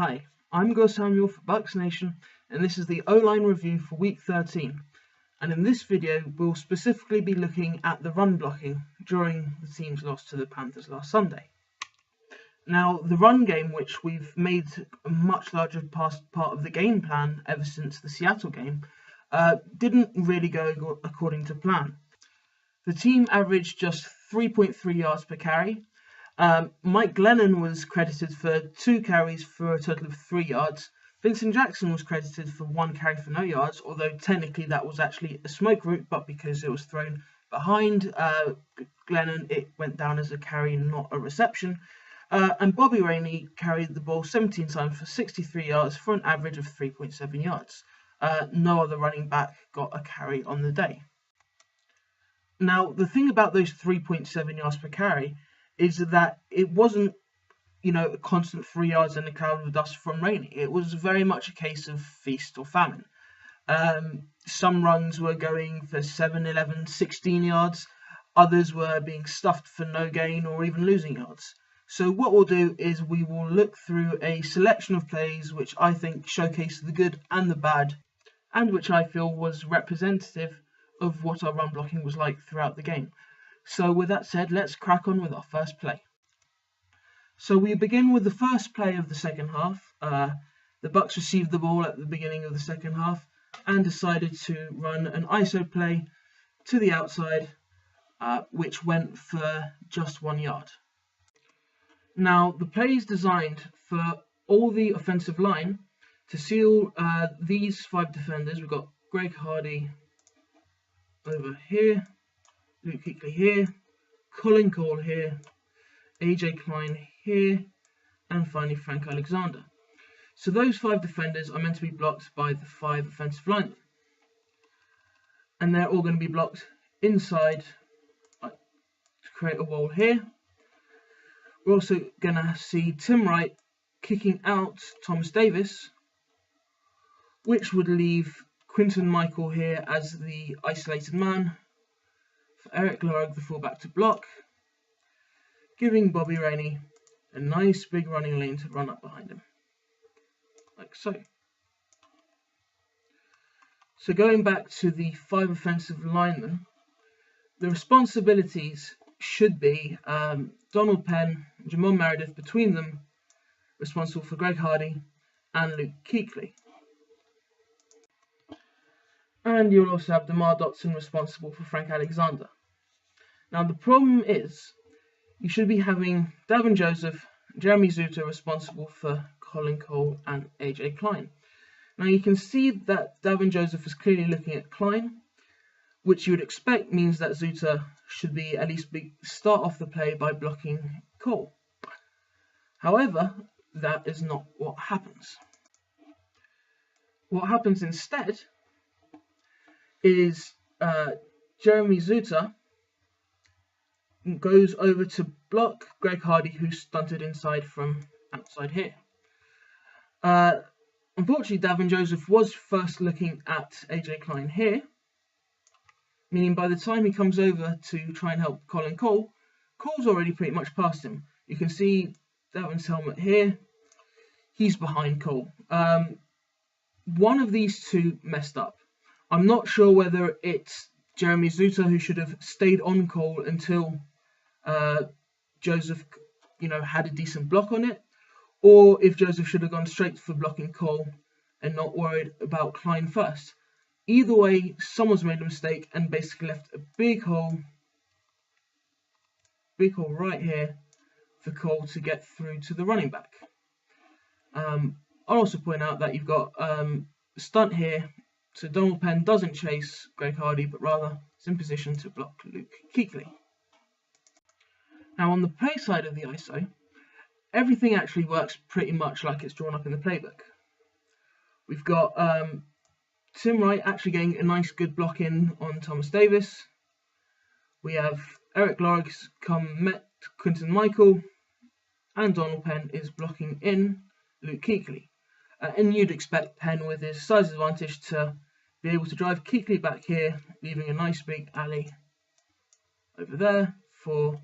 Hi, I'm Go Samuel for Bucs Nation, and this is the O-Line review for Week 13. And in this video, we'll specifically be looking at the run blocking during the team's loss to the Panthers last Sunday. Now, the run game, which we've made a much larger part of the game plan ever since the Seattle game, didn't really go according to plan. The team averaged just 3.3 yards per carry. Mike Glennon was credited for 2 carries for a total of 3 yards. Vincent Jackson was credited for 1 carry for no yards, although technically that was actually a smoke route, but because it was thrown behind Glennon, it went down as a carry, not a reception. And Bobby Rainey carried the ball 17 times for 63 yards for an average of 3.7 yards. No other running back got a carry on the day. Now, the thing about those 3.7 yards per carry is that it wasn't, a constant 3 yards in a cloud of dust from Rainey. It was very much a case of feast or famine. Some runs were going for 7, 11, 16 yards. Others were being stuffed for no gain or even losing yards. So what we'll do is we will look through a selection of plays which I think showcase the good and the bad, and which I feel was representative of what our run blocking was like throughout the game. So with that said, let's crack on with our first play. So we begin with the first play of the second half. The Bucs received the ball at the beginning of the second half and decided to run an ISO play to the outside, which went for just 1 yard. Now, the play is designed for all the offensive line to seal these 5 defenders. We've got Greg Hardy over here, Luke Kuechly here, Colin Cole here, AJ Klein here, and finally Frank Alexander. So those 5 defenders are meant to be blocked by the 5 offensive linemen. And they're all going to be blocked inside to create a wall here. We're also going to see Tim Wright kicking out Thomas Davis, which would leave Quinton Michael here as the isolated man for Eric Lorig, the fullback, to block, giving Bobby Rainey a nice big running lane to run up behind him, like so. So going back to the 5 offensive linemen, the responsibilities should be Donald Penn, Jamon Meredith, between them, responsible for Greg Hardy and Luke Kuechly. And you'll also have DeMar Dotson responsible for Frank Alexander. Now the problem is, you should be having Davin Joseph, Jeremy Zutter responsible for Colin Cole and AJ Klein. Now you can see that Davin Joseph is clearly looking at Klein, which you would expect means that Zutter should be at least start off the play by blocking Cole. However, that is not what happens. What happens instead is Jeremy Zutter goes over to block Greg Hardy, who's stunted inside from outside here. Unfortunately, Davin Joseph was first looking at AJ Klein here, meaning by the time he comes over to try and help Colin Cole, Cole's already pretty much past him. You can see Davin's helmet here. He's behind Cole. One of these 2 messed up. I'm not sure whether it's Jeremy Zutter who should have stayed on Cole until Joseph, had a decent block on it, or if Joseph should have gone straight for blocking Cole and not worried about Klein first. Either way, someone's made a mistake and basically left a big hole right here for Cole to get through to the running back. I'll also point out that you've got a stunt here, so Donald Penn doesn't chase Greg Hardy, but rather is in position to block Luke Kuechly. Now on the play side of the ISO, everything actually works pretty much like it's drawn up in the playbook. We've got Tim Wright actually getting a nice good block in on Thomas Davis. We have Eric Lorig met Quinton Michael, and Donald Penn is blocking in Luke Kuechly. And you'd expect Penn, with his size advantage, to be able to drive Kuechly back here, leaving a nice big alley over there for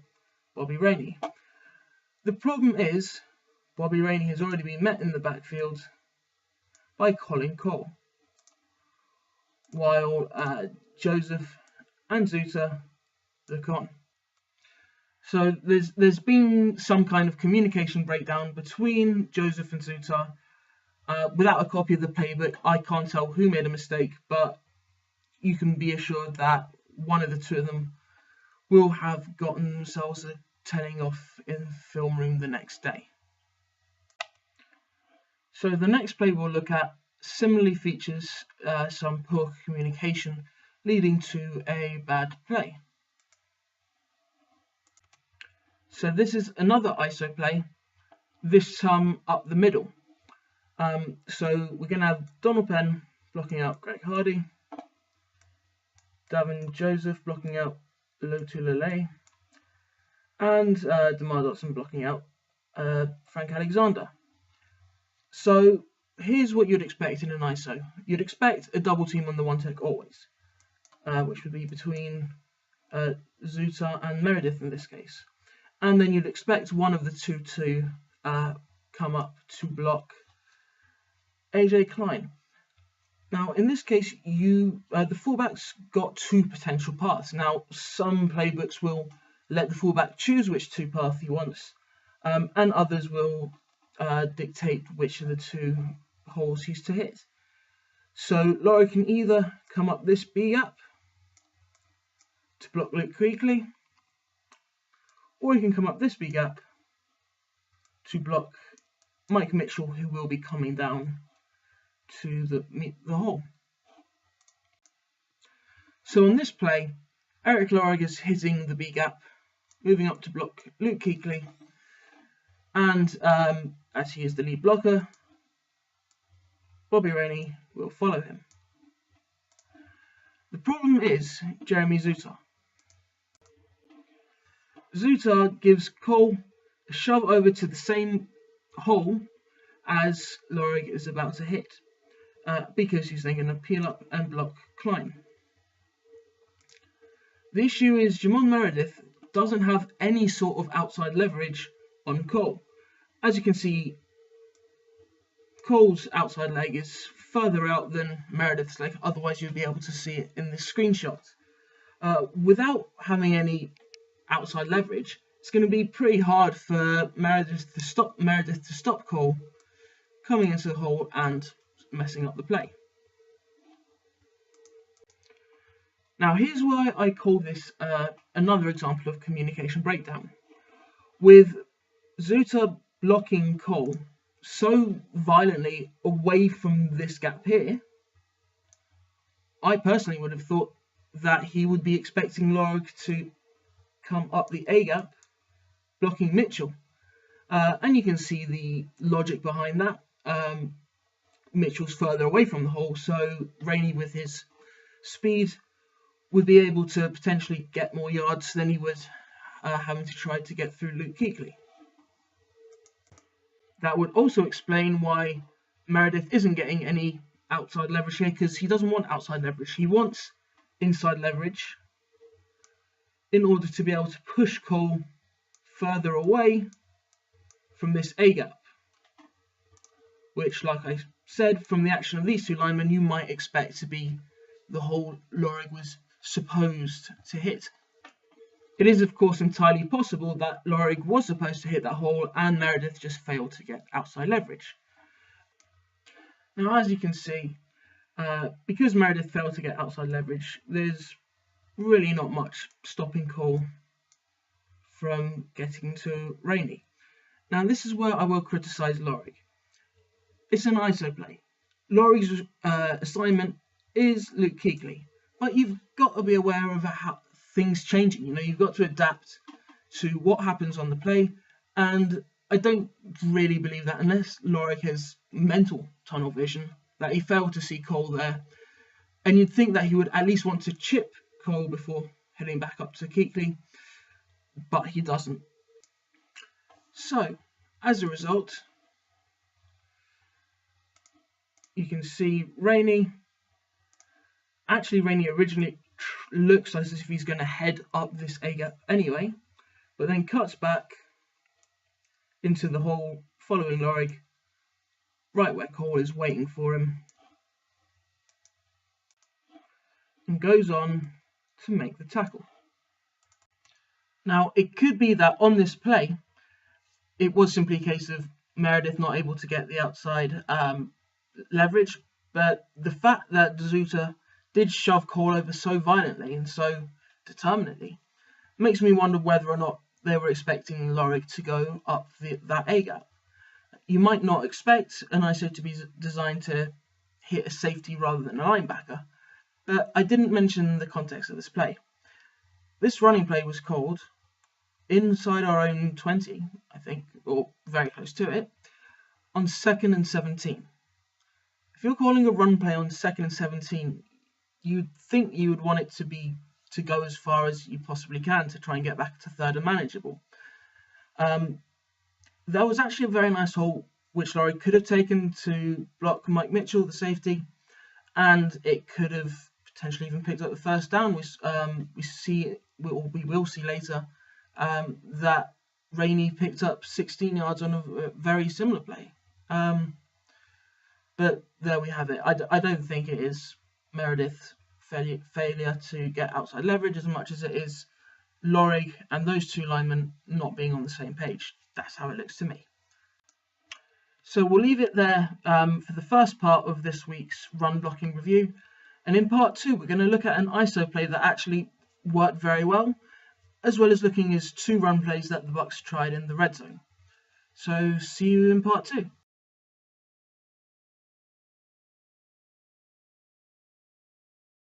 Bobby Rainey. The problem is Bobby Rainey has already been met in the backfield by Colin Cole, while Joseph and Zuta look on. So there's been some kind of communication breakdown between Joseph and Zuta. Without a copy of the playbook, I can't tell who made a mistake, but you can be assured that one of the two of them will have gotten themselves a telling off in the film room the next day. So the next play we'll look at similarly features some poor communication leading to a bad play. So this is another ISO play, this time up the middle. So we're going to have Donald Penn blocking out Greg Hardy, Davin Joseph blocking out Lotu Lele, and DeMar Dotson blocking out Frank Alexander. So here's what you'd expect in an ISO. You'd expect a double team on the one tech always, which would be between Zuta and Meredith in this case. And then you'd expect one of the two to come up to block AJ Klein. Now, in this case, the fullback's got two potential paths. Now, some playbooks will let the fullback choose which two paths he wants, and others will dictate which of the two holes he's to hit. So, Laurie can either come up this B gap to block Luke Kuechly, or he can come up this B gap to block Mike Mitchell, who will be coming down to meet the hole. So on this play, Eric Lorig is hitting the B gap, moving up to block Luke Kuechly, and as he is the lead blocker, Bobby Rainey will follow him. The problem is Jeremy Zuta. Zuta gives Cole a shove over to the same hole as Lorig is about to hit, because he's then going to peel up and block Klein. The issue is Jamon Meredith doesn't have any sort of outside leverage on Cole. As you can see, Cole's outside leg is further out than Meredith's leg, otherwise you'd be able to see it in this screenshot. Without having any outside leverage, it's going to be pretty hard for Meredith to stop Cole coming into the hole and messing up the play. Now here's why I call this another example of communication breakdown. With Zuta blocking Cole so violently away from this gap here, I personally would have thought that he would be expecting Lorig to come up the A gap, blocking Mitchell. And you can see the logic behind that. Mitchell's further away from the hole, so Rainey with his speed would be able to potentially get more yards than he would having to try to get through Luke Kuechly. That would also explain why Meredith isn't getting any outside leverage here, because he doesn't want outside leverage. He wants inside leverage in order to be able to push Cole further away from this A gap, which, like I said, from the action of these two linemen, you might expect to be the hole Lorig was supposed to hit. It is, of course, entirely possible that Lorig was supposed to hit that hole and Meredith just failed to get outside leverage. Now, as you can see, because Meredith failed to get outside leverage, there's really not much stopping Cole from getting to Rainey. Now, this is where I will criticise Lorig. It's an ISO play. Lorig's assignment is Luke Kuechly, but you've got to be aware of how things changing. You know, you've got to adapt to what happens on the play, and I don't really believe that unless Lorig has mental tunnel vision, that he failed to see Cole there, and you'd think that he would at least want to chip Cole before heading back up to Kuechly, but he doesn't. So, as a result, you can see Rainey originally looks as if he's going to head up this A gap anyway, but then cuts back into the hole following Lorig right where Cole is waiting for him, and goes on to make the tackle. Now, it could be that on this play, it was simply a case of Meredith not able to get the outside leverage, but the fact that D'Souza did shove Cole over so violently and so determinedly makes me wonder whether or not they were expecting Lorig to go up that A-gap. You might not expect an ISO to be designed to hit a safety rather than a linebacker, but I didn't mention the context of this play. This running play was called inside our own 20, I think, or very close to it, on 2nd and 17. If you're calling a run play on 2nd and 17, you'd think you would want it to go as far as you possibly can to try and get back to 3rd and manageable. That was actually a very nice hole which Lorig could have taken to block Mike Mitchell, the safety, and it could have potentially even picked up the first down. We will see later that Rainey picked up 16 yards on a very similar play. But there we have it. I don't think it is Meredith's failure to get outside leverage as much as it is Lorig and those two linemen not being on the same page. That's how it looks to me. So we'll leave it there for the first part of this week's run blocking review. And in part 2, we're going to look at an ISO play that actually worked very well, as well as looking at 2 run plays that the Bucs tried in the red zone. So see you in part 2.